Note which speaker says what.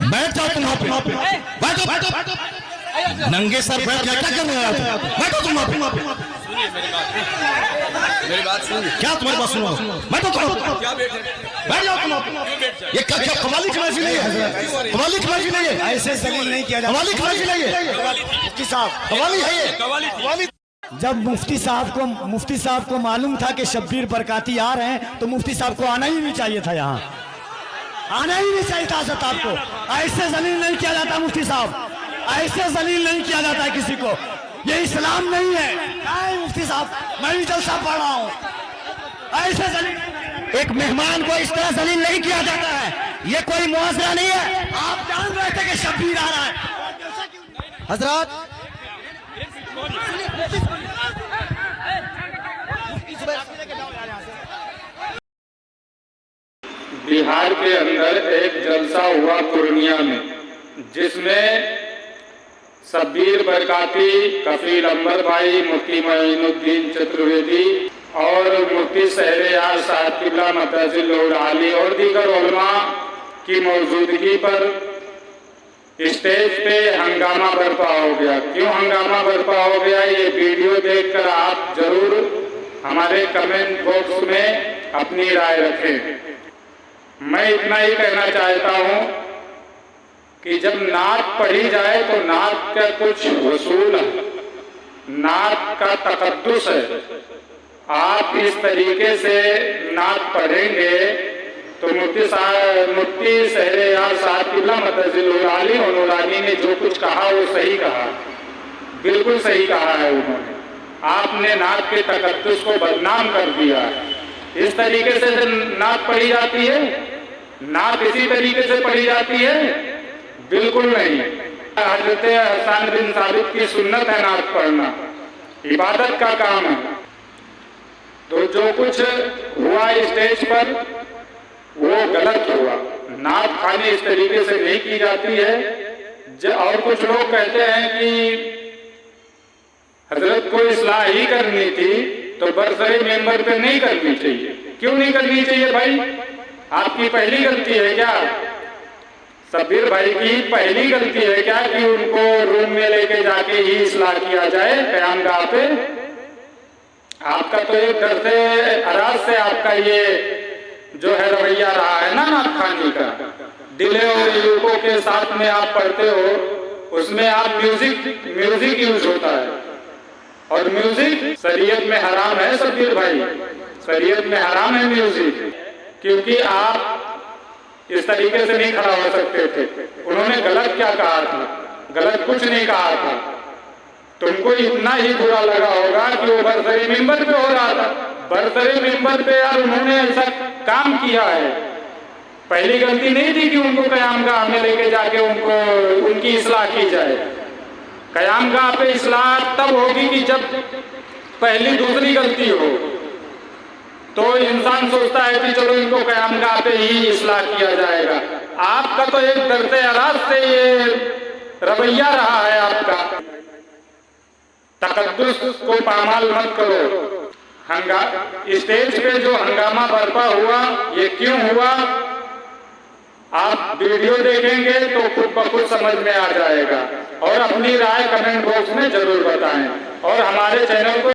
Speaker 1: बैठ जाओ तुम वहां पे, बैठो बैठो बैठो, नंगे सर बैठ क्या करने आए थे? बैठो तुम वहां पे।
Speaker 2: मेरी बात सुन।
Speaker 1: क्या तुम्हारी बात सुनो? बैठो तुम,
Speaker 2: क्या बैठ
Speaker 1: जाओ तुम। ये क्या क्या कवाली की महफिल नहीं है? कवाली की महफिल नहीं है,
Speaker 3: ऐसे जलील नहीं किया जाता।
Speaker 1: कवाली की महफिल नहीं है,
Speaker 3: मुफ्ती साहब,
Speaker 1: कवाली है ये।
Speaker 2: कवाली
Speaker 3: जब मुफ्ती साहब को मालूम था कि शब्बीर बरकाती आ रहे हैं तो मुफ्ती साहब को आना ही नहीं चाहिए था, यहाँ आना ही नहीं चाहिए था। आपको ऐसे जलील नहीं किया जाता मुफ्ती साहब, ऐसे जलील नहीं किया जाता है किसी को। ये इस्लाम नहीं है। मुफ्ती साहब, मैं भी जलसा पढ़ रहा हूँ। ऐसे जलील
Speaker 1: एक मेहमान को इस तरह जलील नहीं किया जाता है, ये कोई मुआवजा नहीं है।
Speaker 3: आप जान रहे थे कि शब्बीर आ रहा है।
Speaker 1: हजरत
Speaker 4: बिहार के अंदर एक जलसा हुआ पूर्णिया में, जिसमें शब्बीर बरकाती, कफील अंबर भाई, मुफ्ती मोइनुद्दीन चतुर्वेदी और मुफ्ती सहरयार साहब किबला मताजिल आली और दीगर उलमा की मौजूदगी पर स्टेज पे हंगामा बरपा हो गया। क्यों हंगामा बरपा हो गया, ये वीडियो देखकर आप जरूर हमारे कमेंट बॉक्स में अपनी राय रखें। मैं इतना ही कहना चाहता हूं कि जब नात पढ़ी जाए तो नात का कुछ वसूल है, नात का तकद्दुस है। आप इस तरीके से नात पढ़ेंगे तो मुफ्ती सहरयार साहब किबला मताजिल आली और नूरानी ने जो कुछ कहा वो सही कहा, बिल्कुल सही कहा है उन्होंने। आपने नात के तकद्दुस को बदनाम कर दिया। इस तरीके से नात पढ़ी जाती है, नात इसी तरीके से पढ़ी जाती है? बिल्कुल नहीं। हजरत हसन बिन साबित की सुन्नत है नात पढ़ना, इबादत का काम है। तो जो कुछ हुआ स्टेज पर वो गलत हुआ। नात खानी इस तरीके से नहीं की जाती है। और कुछ लोग कहते हैं कि हजरत को इस्लाह ही करनी थी तो बरसरे मेंबर पे नहीं करनी चाहिए। क्यों नहीं करनी चाहिए भाई? आपकी पहली गलती है क्या? शब्बीर भाई की पहली गलती है क्या कि उनको रूम में लेके जाके ही इस्लाह किया जाए क़यामगाह पे? आपका तो एक डरते अराज से आपका ये जो है रवैया रहा है ना नात खानी का। डिले और युगों के साथ में आप पढ़ते हो, उसमें आप म्यूजिक यूज होता है और म्यूजिक शरीयत में हराम है। शब्बीर भाई, शरीयत में हराम है म्यूजिक, क्योंकि आप इस तरीके से नहीं खड़ा हो सकते थे। उन्होंने गलत क्या कहा था? गलत कुछ नहीं कहा था। तुमको इतना ही बुरा लगा होगा कि वो बरसरी मेंबर पे हो रहा था। बरसरी मेंबर पे यार उन्होंने ऐसा काम किया है। पहली गलती नहीं थी कि उनको क़यामगाह में लेके जाके उनकी इस्लाह की जाए। क़यामगाह पे इस्लाह तब होगी कि जब पहली दूसरी गलती हो। तो इंसान सोचता है कि चलो इनको क़यामगाह पे ही इस्लाह किया जाएगा। आपका तो एक डरते अराज से ये रवैया रहा है आपका। तकद्दुस को पामाल मत करो। स्टेज पे जो हंगामा बरपा हुआ, ये क्यों हुआ? आप वीडियो देखेंगे तो खुद ब खुद समझ में आ जाएगा। और अपनी राय कमेंट बॉक्स में जरूर बताएं और हमारे चैनल को